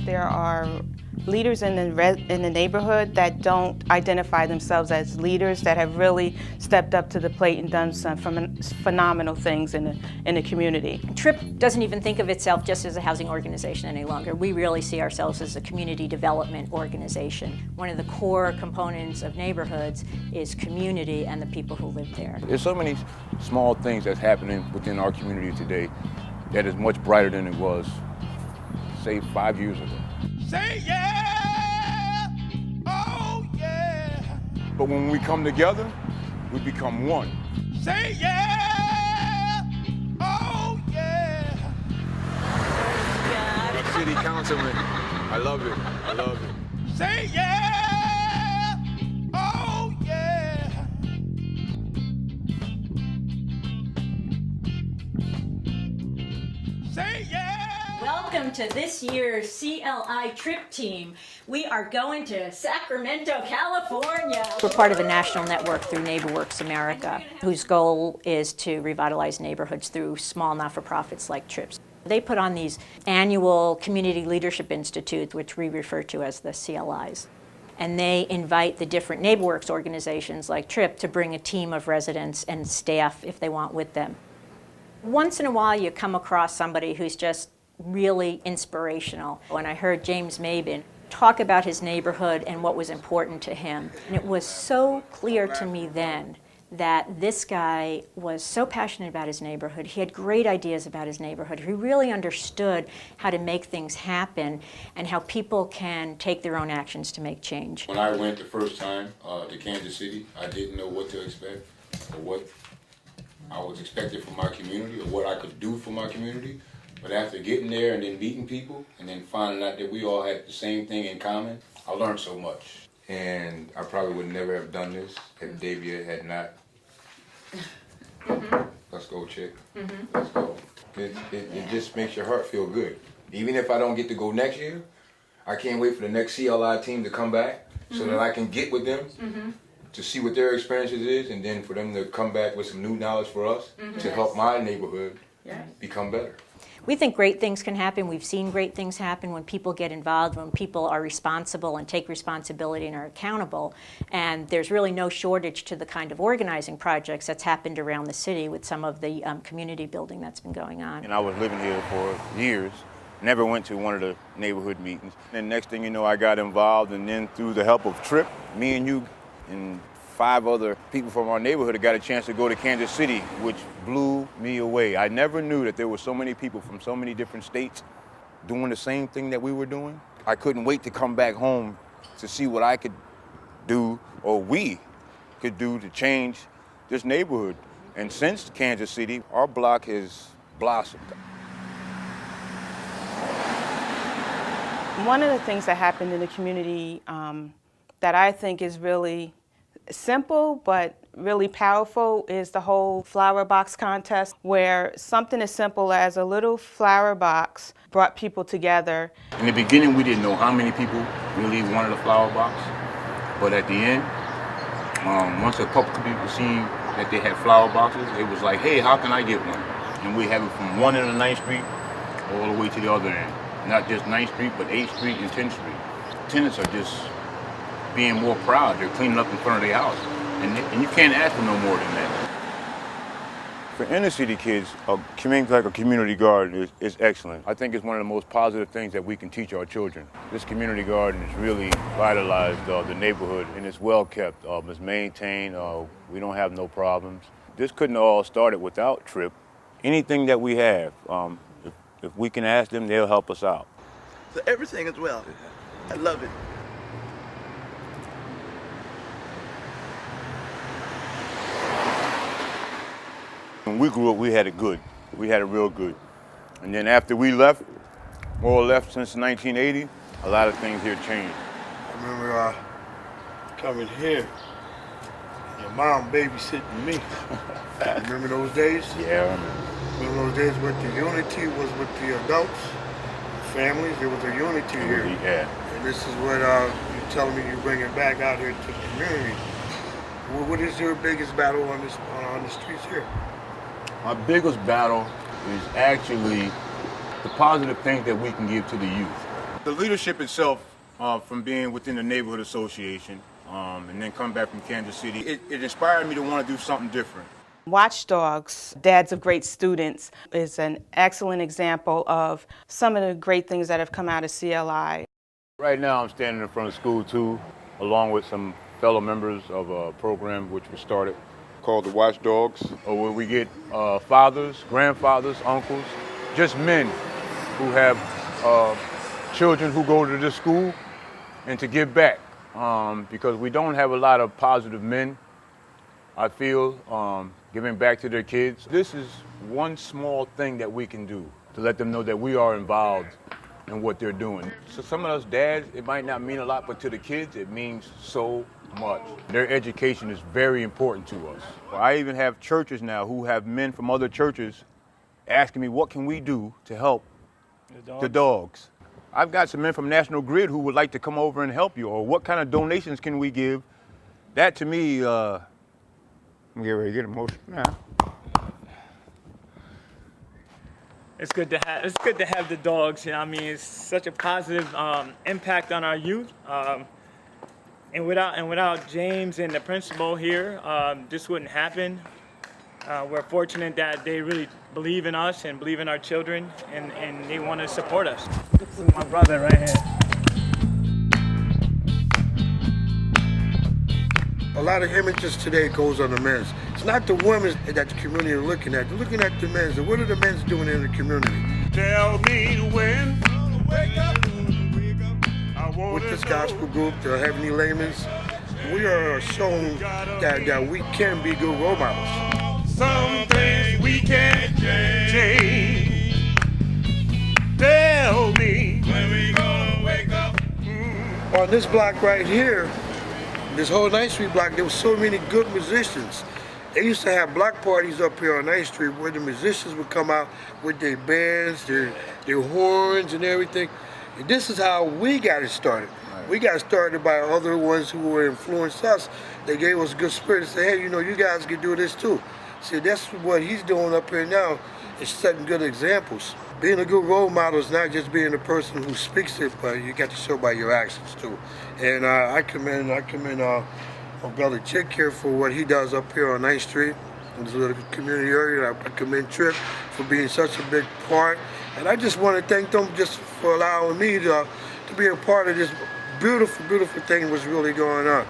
There are leaders in the neighborhood that don't identify themselves as leaders, that have really stepped up to the plate and done some phenomenal things in the community. TRIP doesn't even think of itself just as a housing organization any longer. We really see ourselves as a community development organization. One of the core components of neighborhoods is community and the people who live there. There's so many small things that's happening within our community today that is much brighter than it was, say, 5 years ago. Say yeah, oh yeah. But when we come together, we become one. Say yeah, oh yeah. City councilman, I love it, I love it. Say yeah, oh yeah. Say yeah. Welcome to this year's CLI TRIP team. We are going to Sacramento, California. We're part of a national network through NeighborWorks America, whose goal is to revitalize neighborhoods through small not-for-profits like TRIPs. They put on these annual Community Leadership Institutes, which we refer to as the CLIs. And they invite the different NeighborWorks organizations like TRIP to bring a team of residents and staff, if they want, with them. Once in a while, you come across somebody who's just really inspirational. When I heard James Mayben talk about his neighborhood and what was important to him, and it was so clear to me then that this guy was so passionate about his neighborhood. He had great ideas about his neighborhood. He really understood how to make things happen and how people can take their own actions to make change. When I went the first time to Kansas City, I didn't know what to expect or what I was expected from my community or what I could do for my community. But after getting there and then meeting people and then finding out that we all had the same thing in common, I learned so much. And I probably would never have done this if Davia had not. Let's go, chick. Let's go. It just makes your heart feel good. Even if I don't get to go next year, I can't wait for the next CLI team to come back so that I can get with them to see what their experiences is, and then for them to come back with some new knowledge for us to help my neighborhood become better. We think great things can happen. We've seen great things happen when people get involved, when people are responsible and take responsibility and are accountable. And there's really no shortage to the kind of organizing projects that's happened around the city with some of the community building that's been going on. And I was living here for years, never went to one of the neighborhood meetings. And next thing you know, I got involved, and then through the help of TRIP, me and you and 5 other people from our neighborhood got a chance to go to Kansas City, which blew me away. I never knew that there were so many people from so many different states doing the same thing that we were doing. I couldn't wait to come back home to see what I could do, or we could do, to change this neighborhood. And since Kansas City, our block has blossomed. One of the things that happened in the community that I think is really simple but really powerful is the whole flower box contest, where something as simple as a little flower box brought people together. In the beginning, we didn't know how many people really wanted a flower box, but at the end, once a couple of people seen that they had flower boxes, it was like, hey, how can I get one? And we have it from one end of 9th Street all the way to the other end. Not just 9th Street, but 8th Street and 10th Street. Tenants are just being more proud. They're cleaning up in front of their house. And you can't ask for no more than that. For inner city kids, things like a community garden is excellent. I think it's one of the most positive things that we can teach our children. This community garden has really vitalized the neighborhood, and it's well kept. It's maintained. We don't have no problems. This couldn't have all started without TRIP. Anything that we have, if we can ask them, they'll help us out. So everything as well. I love it. When we grew up, we had it good. We had it real good. And then after we left, more or less since 1980, a lot of things here changed. I remember coming here, your mom babysitting me. Remember those days? Yeah, I remember. Remember those days with the unity was with the adults, families. There was a unity here. Yeah. And this is what you're telling me you're bringing back out here to the community. What is your biggest battle on the streets here? My biggest battle is actually the positive things that we can give to the youth. The leadership itself, from being within the neighborhood association, and then come back from Kansas City, it inspired me to want to do something different. Watchdogs, Dads of Great Students, is an excellent example of some of the great things that have come out of CLI. Right now I'm standing in front of School 2, along with some fellow members of a program which was started called the Watchdogs, where we get fathers, grandfathers, uncles, just men who have children who go to this school, and to give back, because we don't have a lot of positive men, I feel, giving back to their kids. This is one small thing that we can do to let them know that we are involved in what they're doing. So some of us dads, it might not mean a lot, but to the kids, it means so much. Their education is very important to us. I even have churches now who have men from other churches asking me, what can we do to help the dogs? I've got some men from National Grid who would like to come over and help you, or what kind of donations can we give? That to me, I'm getting ready to get emotional now. It's good to have the dogs. You know, I mean, it's such a positive impact on our youth. And without James and the principal here, this wouldn't happen. We're fortunate that they really believe in us and believe in our children, and they want to support us. This is my brother right here. A lot of images today goes on the men's. It's not the women that the community are looking at. They're looking at the men's. What are the men's doing in the community? Tell me when. Wake up. With this gospel group, the Heavenly Layman's, we are showing that we can be good role models. Some things we can't change. Tell me when we gonna wake up. On this block right here, this whole 9th Street block, there were so many good musicians. They used to have block parties up here on 9th Street where the musicians would come out with their bands, their horns and everything. And this is how we got it started. Right. We got started by other ones who were influenced us. They gave us good spirit and said, hey, you know, you guys can do this too. See, that's what he's doing up here now, is setting good examples. Being a good role model is not just being the person who speaks it, but you got to show by your actions too. And I commend my brother Chick here for what he does up here on 9th Street, in this little community area. I commend Tripp for being such a big part. And I just want to thank them just for allowing me to be a part of this beautiful, beautiful thing that's really going on.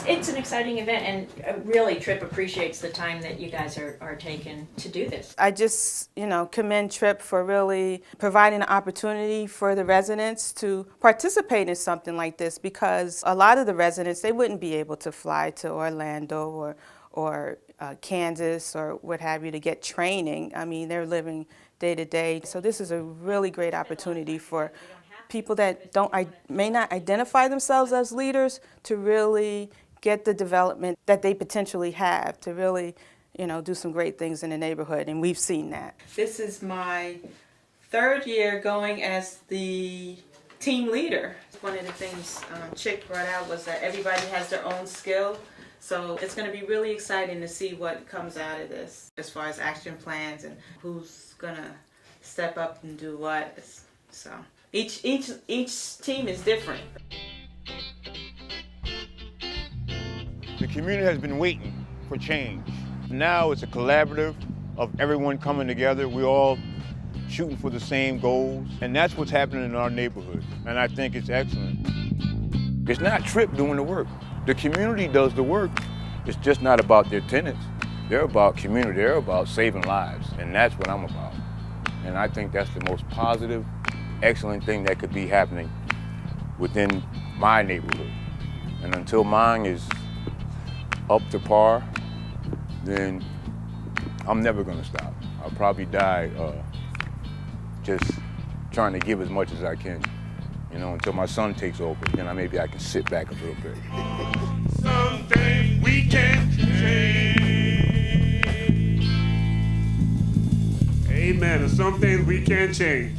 It's an exciting event, and really Tripp appreciates the time that you guys are taking to do this. I just, commend Tripp for really providing an opportunity for the residents to participate in something like this, because a lot of the residents, they wouldn't be able to fly to Orlando or Kansas or what have you to get training. I mean, they're living day to day. So this is a really great opportunity for people that may not identify themselves as leaders to really get the development that they potentially have to really, do some great things in the neighborhood, and we've seen that. This is my 3rd year going as the team leader. One of the things Chick brought out was that everybody has their own skill, so it's going to be really exciting to see what comes out of this as far as action plans and who's going to step up and do what. So each team is different. The community has been waiting for change. Now it's a collaborative of everyone coming together. We're all shooting for the same goals, and that's what's happening in our neighborhood, and I think it's excellent. It's not Tripp doing the work. The community does the work. It's just not about their tenants. They're about community. They're about saving lives, and that's what I'm about. And I think that's the most positive, excellent thing that could be happening within my neighborhood. And until mine is up to par, then I'm never gonna stop. I'll probably die just trying to give as much as I can, until my son takes over. Then maybe I can sit back a little bit. Something we can't change. Amen. There's some things we can't change.